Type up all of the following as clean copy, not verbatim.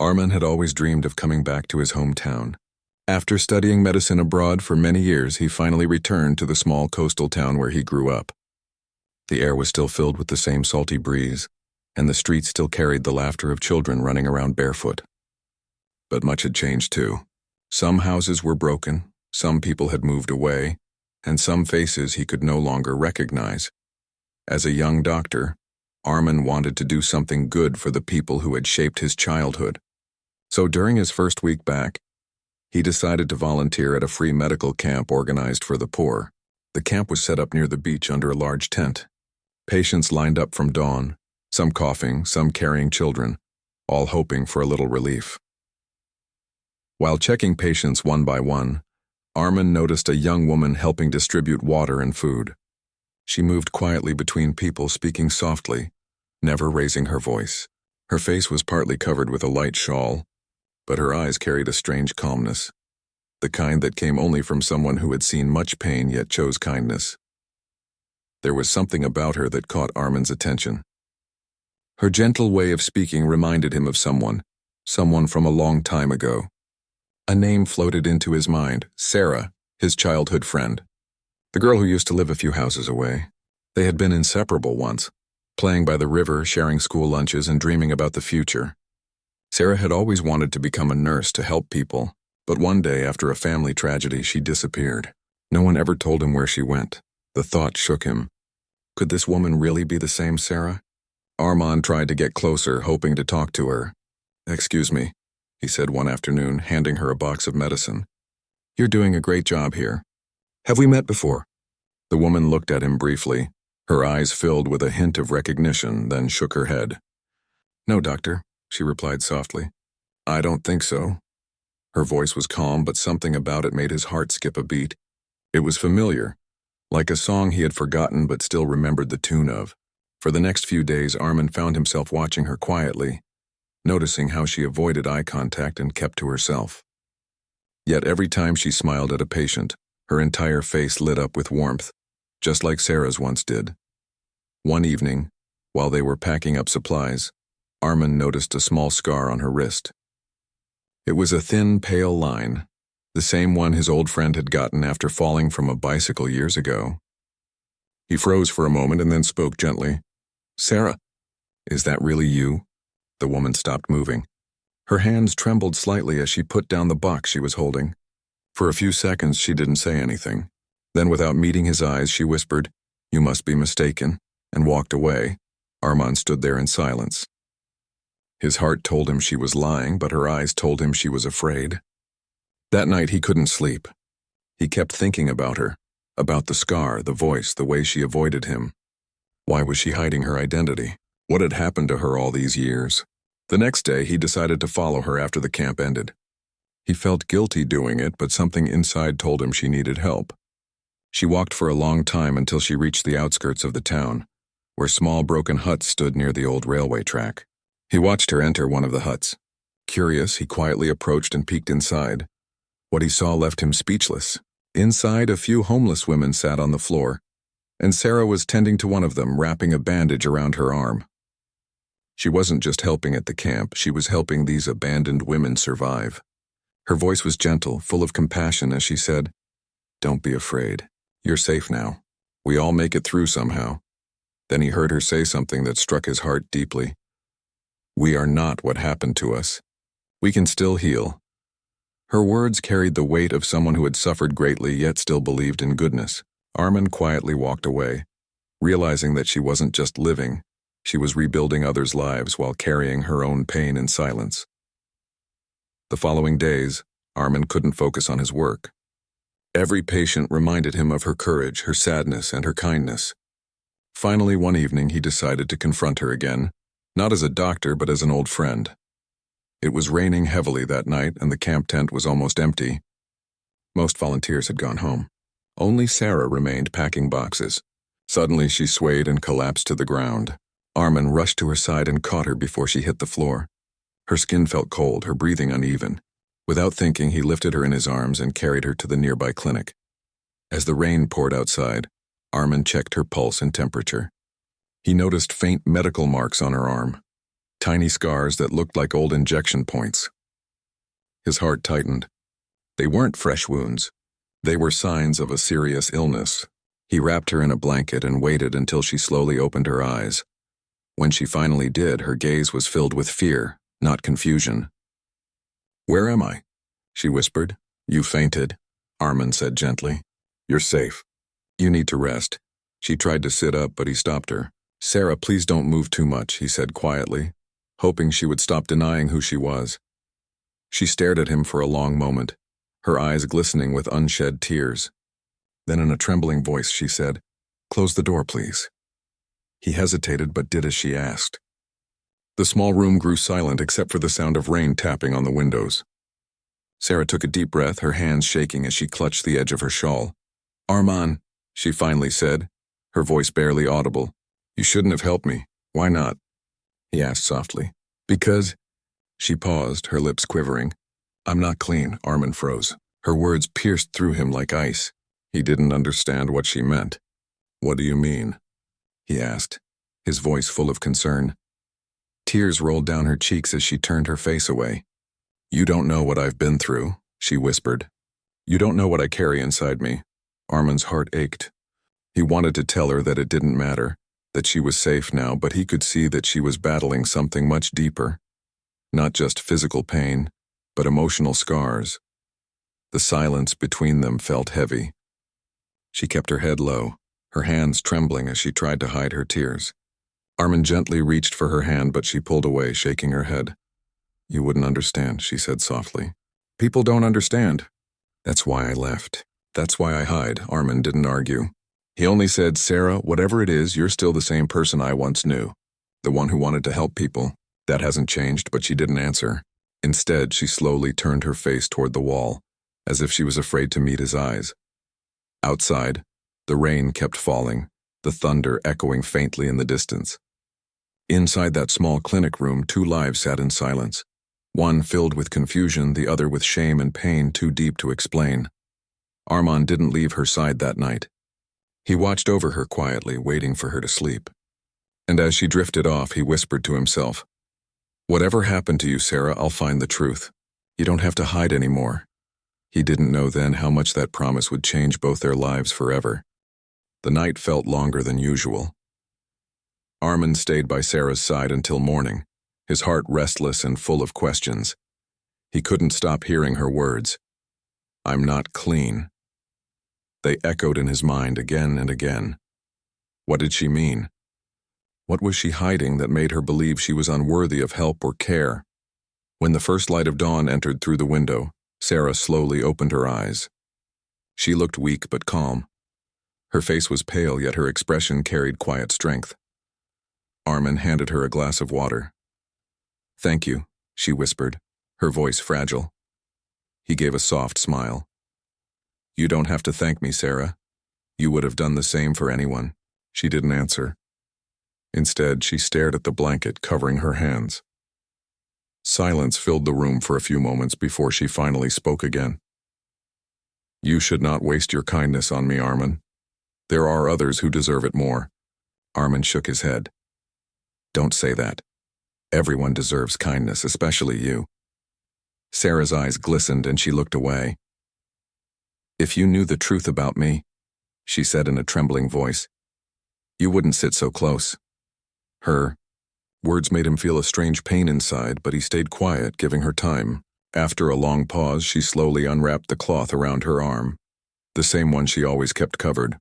Armin had always dreamed of coming back to his hometown. After studying medicine abroad for many years, he finally returned to the small coastal town where he grew up. The air was still filled with the same salty breeze, and the streets still carried the laughter of children running around barefoot. But much had changed too. Some houses were broken, some people had moved away, and some faces he could no longer recognize. As a young doctor, Armin wanted to do something good for the people who had shaped his childhood. So during his first week back, he decided to volunteer at a free medical camp organized for the poor. The camp was set up near the beach under a large tent. Patients lined up from dawn, some coughing, some carrying children, all hoping for a little relief. While checking patients one by one, Armin noticed a young woman helping distribute water and food. She moved quietly between people, speaking softly, never raising her voice. Her face was partly covered with a light shawl, but her eyes carried a strange calmness, the kind that came only from someone who had seen much pain yet chose kindness. There was something about her that caught Armin's attention. Her gentle way of speaking reminded him of someone from a long time ago. A name floated into his mind, Sarah, his childhood friend. The girl who used to live a few houses away. They had been inseparable once, playing by the river, sharing school lunches, and dreaming about the future. Sarah had always wanted to become a nurse to help people, but one day after a family tragedy she disappeared. No one ever told him where she went. The thought shook him. Could this woman really be the same Sarah? Armin tried to get closer, hoping to talk to her. "Excuse me," he said one afternoon, handing her a box of medicine. "You're doing a great job here. Have we met before?" The woman looked at him briefly, her eyes filled with a hint of recognition, then shook her head. "No, doctor," she replied softly. "I don't think so." Her voice was calm, but something about it made his heart skip a beat. It was familiar, like a song he had forgotten but still remembered the tune of. For the next few days, Armin found himself watching her quietly, noticing how she avoided eye contact and kept to herself. Yet every time she smiled at a patient, her entire face lit up with warmth, just like Sarah's once did. One evening, while they were packing up supplies, Armin noticed a small scar on her wrist. It was a thin, pale line, the same one his old friend had gotten after falling from a bicycle years ago. He froze for a moment and then spoke gently. "Sarah, is that really you?" The woman stopped moving. Her hands trembled slightly as she put down the box she was holding. For a few seconds she didn't say anything. Then without meeting his eyes she whispered, "You must be mistaken," and walked away. Armin stood there in silence. His heart told him she was lying, but her eyes told him she was afraid. That night he couldn't sleep. He kept thinking about her, about the scar, the voice, the way she avoided him. Why was she hiding her identity? What had happened to her all these years? The next day he decided to follow her after the camp ended. He felt guilty doing it, but something inside told him she needed help. She walked for a long time until she reached the outskirts of the town, where small broken huts stood near the old railway track. He watched her enter one of the huts. Curious, he quietly approached and peeked inside. What he saw left him speechless. Inside, a few homeless women sat on the floor, and Sarah was tending to one of them, wrapping a bandage around her arm. She wasn't just helping at the camp, she was helping these abandoned women survive. Her voice was gentle, full of compassion as she said, "Don't be afraid. You're safe now. We all make it through somehow." Then he heard her say something that struck his heart deeply. "We are not what happened to us. We can still heal." Her words carried the weight of someone who had suffered greatly yet still believed in goodness. Armin quietly walked away, realizing that she wasn't just living, she was rebuilding others' lives while carrying her own pain in silence. The following days, Armin couldn't focus on his work. Every patient reminded him of her courage, her sadness, and her kindness. Finally, one evening, he decided to confront her again, not as a doctor, but as an old friend. It was raining heavily that night, and the camp tent was almost empty. Most volunteers had gone home. Only Sarah remained packing boxes. Suddenly, she swayed and collapsed to the ground. Armin rushed to her side and caught her before she hit the floor. Her skin felt cold, her breathing uneven. Without thinking, he lifted her in his arms and carried her to the nearby clinic. As the rain poured outside, Armin checked her pulse and temperature. He noticed faint medical marks on her arm. tiny scars that looked like old injection points. His heart tightened. They weren't fresh wounds. They were signs of a serious illness. He wrapped her in a blanket and waited until she slowly opened her eyes. When she finally did, her gaze was filled with fear, not confusion. "Where am I?" she whispered. "You fainted," Armin said gently. "You're safe. You need to rest." She tried to sit up, but he stopped her. "Sarah, please don't move too much," he said quietly, hoping she would stop denying who she was. She stared at him for a long moment, her eyes glistening with unshed tears. Then in a trembling voice she said, "Close the door, please." He hesitated but did as she asked. The small room grew silent except for the sound of rain tapping on the windows. Sarah took a deep breath, her hands shaking as she clutched the edge of her shawl. "Arman," she finally said, her voice barely audible. "You shouldn't have helped me. Why not?" he asked softly. "Because—" She paused, her lips quivering. "I'm not clean," Armin froze. Her words pierced through him like ice. He didn't understand what she meant. "What do you mean?" he asked, his voice full of concern. Tears rolled down her cheeks as she turned her face away. "You don't know what I've been through," she whispered. "You don't know what I carry inside me." Armin's heart ached. He wanted to tell her that it didn't matter, that she was safe now, but he could see that she was battling something much deeper. Not just physical pain, but emotional scars. The silence between them felt heavy. She kept her head low, her hands trembling as she tried to hide her tears. Armin gently reached for her hand, but she pulled away, shaking her head. "You wouldn't understand," she said softly. "People don't understand. That's why I left. That's why I hide." Armin didn't argue. He only said, "Sarah, whatever it is, you're still the same person I once knew. The one who wanted to help people. That hasn't changed," but she didn't answer. Instead, she slowly turned her face toward the wall, as if she was afraid to meet his eyes. Outside, the rain kept falling, the thunder echoing faintly in the distance. Inside that small clinic room, two lives sat in silence. One filled with confusion, the other with shame and pain too deep to explain. Arman didn't leave her side that night. He watched over her quietly, waiting for her to sleep. And as she drifted off, he whispered to himself, "Whatever happened to you, Sarah, I'll find the truth. You don't have to hide anymore." He didn't know then how much that promise would change both their lives forever. The night felt longer than usual. Armin stayed by Sarah's side until morning, his heart restless and full of questions. He couldn't stop hearing her words. "I'm not clean." They echoed in his mind again and again. What did she mean? What was she hiding that made her believe she was unworthy of help or care? When the first light of dawn entered through the window, Sarah slowly opened her eyes. She looked weak but calm. Her face was pale, yet her expression carried quiet strength. Armin handed her a glass of water. "Thank you," she whispered, her voice fragile. He gave a soft smile. "You don't have to thank me, Sarah. You would have done the same for anyone." She didn't answer. Instead, she stared at the blanket covering her hands. Silence filled the room for a few moments before she finally spoke again. "You should not waste your kindness on me, Armin. There are others who deserve it more." Armin shook his head. "Don't say that. Everyone deserves kindness, especially you." Sarah's eyes glistened and she looked away. "If you knew the truth about me," she said in a trembling voice, "you wouldn't sit so close." Her words made him feel a strange pain inside, but he stayed quiet, giving her time. After a long pause, she slowly unwrapped the cloth around her arm, the same one she always kept covered.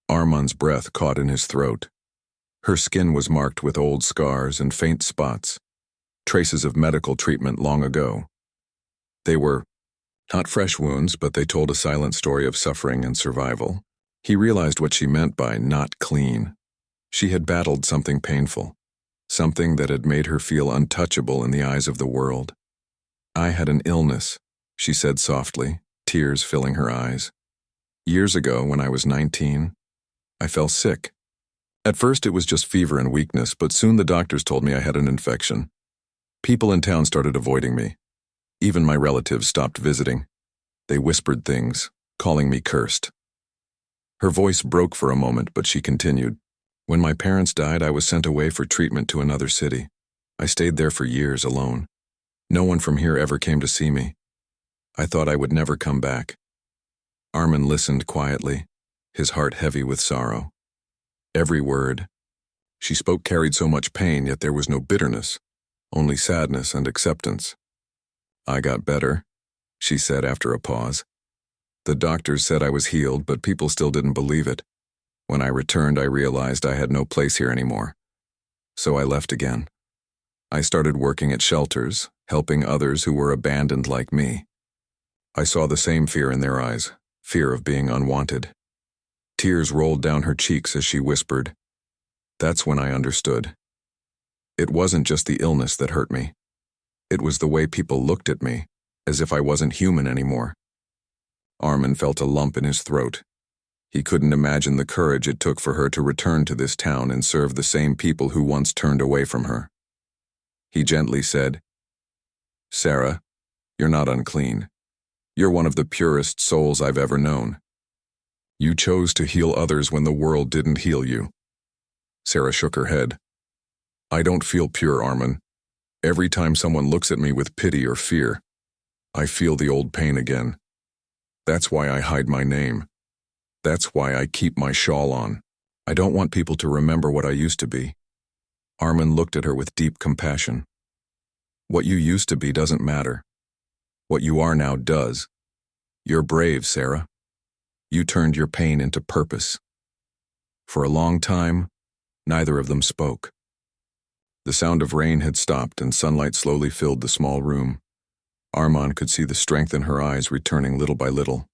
Arman's breath caught in his throat. Her skin was marked with old scars and faint spots, traces of medical treatment long ago. They were not fresh wounds, but they told a silent story of suffering and survival. He realized what she meant by not clean. She had battled something painful, something that had made her feel untouchable in the eyes of the world. "I had an illness," she said softly, tears filling her eyes. "Years ago, when I was 19, I fell sick. At first it was just fever and weakness, but soon the doctors told me I had an infection. People in town started avoiding me. Even my relatives stopped visiting. They whispered things, calling me cursed." Her voice broke for a moment, but she continued. "When my parents died, I was sent away for treatment to another city. I stayed there for years alone. No one from here ever came to see me. I thought I would never come back. Armin listened quietly, his heart heavy with sorrow. Every word she spoke carried so much pain, yet there was no bitterness, only sadness and acceptance. I got better, she said after a pause. The doctors said I was healed, but people still didn't believe it. When I returned, I realized I had no place here anymore. So I left again. I started working at shelters, helping others who were abandoned like me. I saw the same fear in their eyes, fear of being unwanted. Tears rolled down her cheeks as she whispered. That's when I understood. It wasn't just the illness that hurt me. It was the way people looked at me, as if I wasn't human anymore. Armin felt a lump in his throat. He couldn't imagine the courage it took for her to return to this town and serve the same people who once turned away from her. He gently said, "Sarah, you're not unclean. You're one of the purest souls I've ever known. You chose to heal others when the world didn't heal you." Sarah shook her head. "I don't feel pure, Armin. Every time someone looks at me with pity or fear, I feel the old pain again. That's why I hide my name. That's why I keep my shawl on. I don't want people to remember what I used to be." Armin looked at her with deep compassion. "What you used to be doesn't matter. What you are now does. You're brave, Sarah. You turned your pain into purpose." For a long time, neither of them spoke. The sound of rain had stopped and sunlight slowly filled the small room. Armin could see the strength in her eyes returning little by little.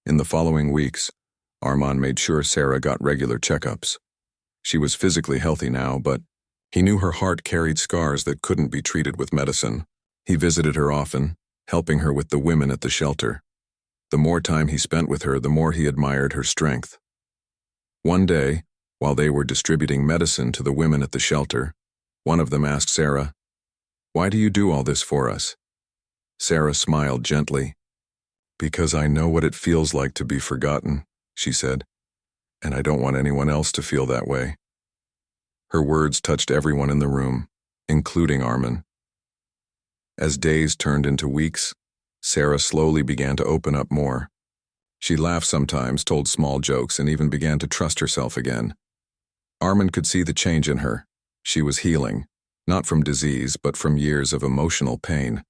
In the following weeks, Armin made sure Sarah got regular checkups. She was physically healthy now, but he knew her heart carried scars that couldn't be treated with medicine. He visited her often, helping her with the women at the shelter. The more time he spent with her, the more he admired her strength. One day, while they were distributing medicine to the women at the shelter, one of them asked Sarah, "Why do you do all this for us?" Sarah smiled gently. "Because I know what it feels like to be forgotten," she said, "and I don't want anyone else to feel that way." Her words touched everyone in the room, including Armin. As days turned into weeks, Sarah slowly began to open up more. She laughed sometimes, told small jokes, and even began to trust herself again. Armin could see the change in her. She was healing, not from disease, but from years of emotional pain.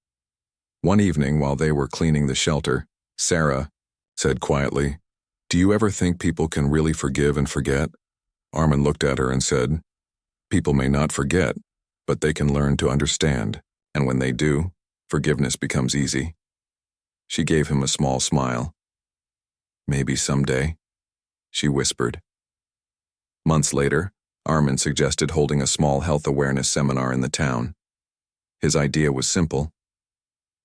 One evening, while they were cleaning the shelter, Sarah said quietly, "Do you ever think people can really forgive and forget?" Armin looked at her and said, "People may not forget, but they can learn to understand, and when they do, forgiveness becomes easy." She gave him a small smile. "Maybe someday," she whispered. Months later, Armin suggested holding a small health awareness seminar in the town. His idea was simple: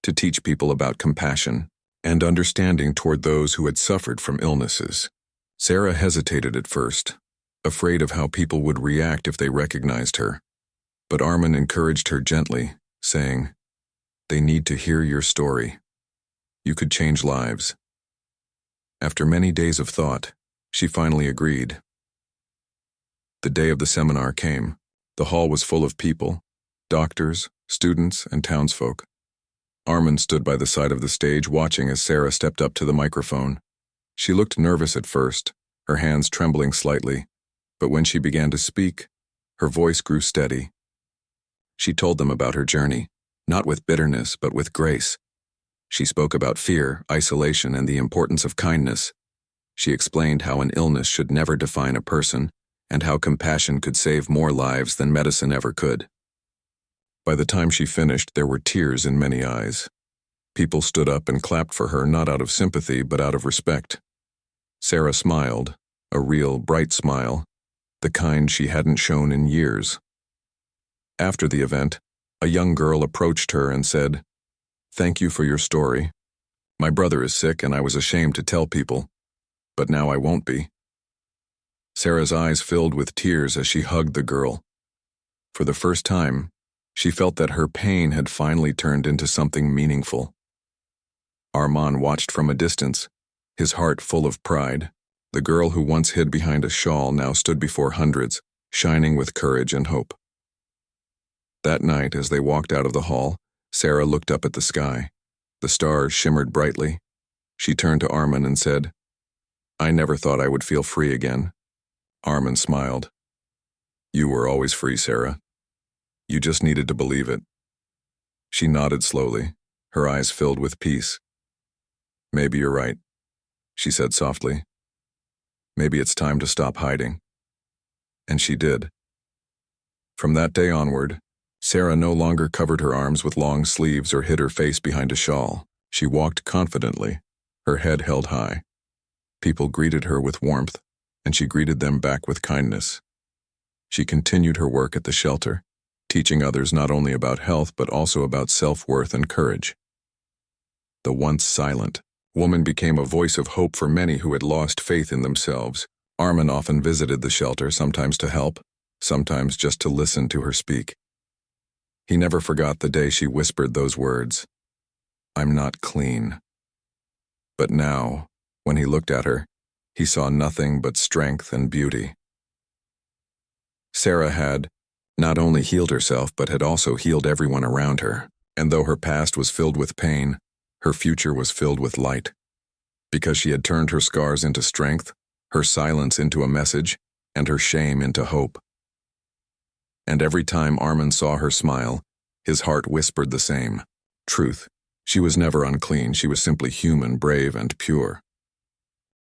to teach people about compassion and understanding toward those who had suffered from illnesses. Sarah hesitated at first, afraid of how people would react if they recognized her. But Armin encouraged her gently, saying, "They need to hear your story. You could change lives." After many days of thought, she finally agreed. The day of the seminar came. The hall was full of people, doctors, students, and townsfolk. Armin stood by the side of the stage watching as Sarah stepped up to the microphone. She looked nervous at first, her hands trembling slightly, but when she began to speak, her voice grew steady. She told them about her journey, not with bitterness, but with grace. She spoke about fear, isolation, and the importance of kindness. She explained how an illness should never define a person, and how compassion could save more lives than medicine ever could. By the time she finished, there were tears in many eyes. People stood up and clapped for her, not out of sympathy, but out of respect. Sarah smiled, a real, bright smile, the kind she hadn't shown in years. After the event, a young girl approached her and said, "Thank you for your story. My brother is sick and I was ashamed to tell people, but now I won't be." Sarah's eyes filled with tears as she hugged the girl. For the first time, she felt that her pain had finally turned into something meaningful. Armin watched from a distance, his heart full of pride. The girl who once hid behind a shawl now stood before hundreds, shining with courage and hope. That night, as they walked out of the hall, Sarah looked up at the sky. The stars shimmered brightly. She turned to Armin and said, "I never thought I would feel free again." Armin smiled. "You were always free, Sarah. You just needed to believe it." She nodded slowly, her eyes filled with peace. "Maybe you're right," she said softly. "Maybe it's time to stop hiding." And she did. From that day onward, Sarah no longer covered her arms with long sleeves or hid her face behind a shawl. She walked confidently, her head held high. People greeted her with warmth, and she greeted them back with kindness. She continued her work at the shelter, teaching others not only about health but also about self-worth and courage. The once silent woman became a voice of hope for many who had lost faith in themselves. Armin often visited the shelter, sometimes to help, sometimes just to listen to her speak. He never forgot the day she whispered those words, "I'm not clean." But now, when he looked at her, he saw nothing but strength and beauty. Sarah had not only healed herself but had also healed everyone around her, and though her past was filled with pain, her future was filled with light. Because she had turned her scars into strength, her silence into a message, and her shame into hope. And every time Armin saw her smile, his heart whispered the same truth. She was never unclean, she was simply human, brave, and pure.